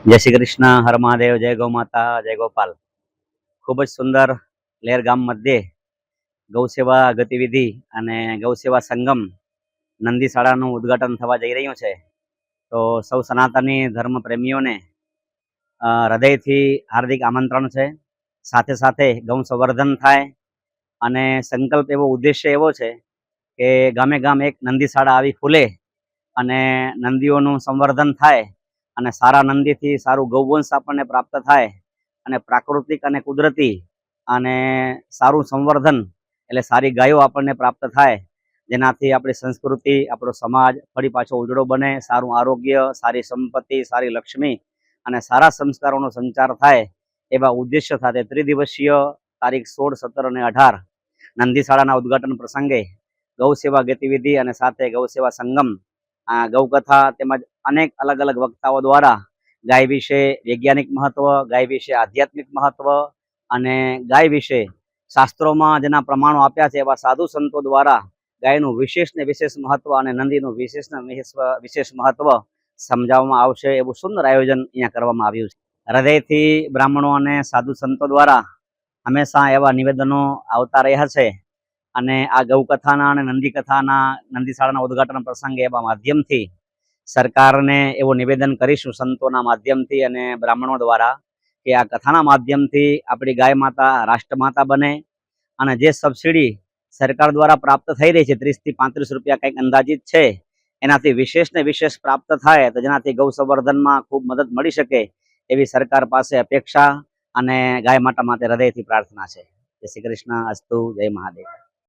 जय श्री कृष्ण, हर महादेव, जय गौ माता, जय गोपाल। खूब ज सुंदर लेर गाम मध्य गौसेवा गतिविधि અને ગૌસેવા સંગમ નંદી શાળાનું ઉદ્ઘાટન થવા જઈ રહ્યું છે। તો સૌ સનાતની ધર્મ પ્રેમીઓને હૃદયથી હાર્દિક આમંત્રણ છે। સાથે સાથે ગૌ સંવર્ધન થાય અને સંકલ્પ એવો ઉદ્દેશ્ય એવો છે કે ગામે ગામ એક નંદી શાળા આવી ખુલે અને નંદીઓનું સંવર્ધન થાય અને સારા નંદીથી સારું ગૌવંશ આપણને પ્રાપ્ત થાય અને પ્રાકૃતિક અને કુદરતી અને સારું સંવર્ધન એટલે સારી ગાયો આપણને પ્રાપ્ત થાય, જેનાથી આપણી સંસ્કૃતિ, આપણો સમાજ ફરી પાછો ઉજળો બને, સારું આરોગ્ય, સારી સંપત્તિ, સારી લક્ષ્મી અને સારા સંસ્કારોનો સંચાર થાય। એવા ઉદ્દેશ્ય સાથે ત્રિદિવસીય તારીખ 16, 17 અને 18 નંદી શાળાના ઉદ્ઘાટન પ્રસંગે ગૌ સેવા ગતિવિધિ અને સાથે ગૌ સેવા સંગમ, ગૌકથા તેમજ અનેક અલગ અલગ વક્તાઓ દ્વારા ગાય વિશે વૈજ્ઞાનિક મહત્વ, ગાય વિશે આધ્યાત્મિક મહત્વ અને ગાય વિશે શાસ્ત્રોમાં જેના પ્રમાણો આપ્યા છે એવા સાધુ સંતો દ્વારા ગાયનું વિશેષ ને વિશેષ મહત્વ અને નંદીનું વિશેષ મહત્વ સમજાવવામાં આવશે। એવું સુંદર આયોજન અહીંયા કરવામાં આવ્યું છે। હૃદયથી બ્રાહ્મણો અને સાધુ સંતો દ્વારા હંમેશા એવા નિવેદનો આવતા રહ્યા છે અને આ ગૌકથાના અને નંદી કથાના, નંદી શાળાના ઉદ્ઘાટન પ્રસંગે એવા માધ્યમથી સરકારને એવું નિવેદન કરીશું સંતોના માધ્યમથી અને બ્રાહ્મણો દ્વારા કે આ કથાના માધ્યમથી આપણી ગાય માતા રાષ્ટ્રમાતા બને અને જે સબસિડી સરકાર દ્વારા પ્રાપ્ત થઈ રહી છે 30 થી 35 રૂપિયા કંઈક અંદાજિત છે, એનાથી વિશેષ ને વિશેષ પ્રાપ્ત થાય તો જેનાથી ગૌ સંવર્ધનમાં ખૂબ મદદ મળી શકે એવી સરકાર પાસે અપેક્ષા અને ગાય માતા માટે હૃદયથી પ્રાર્થના છે। જય શ્રી કૃષ્ણ, અસ્તુ, જય મહાદેવ।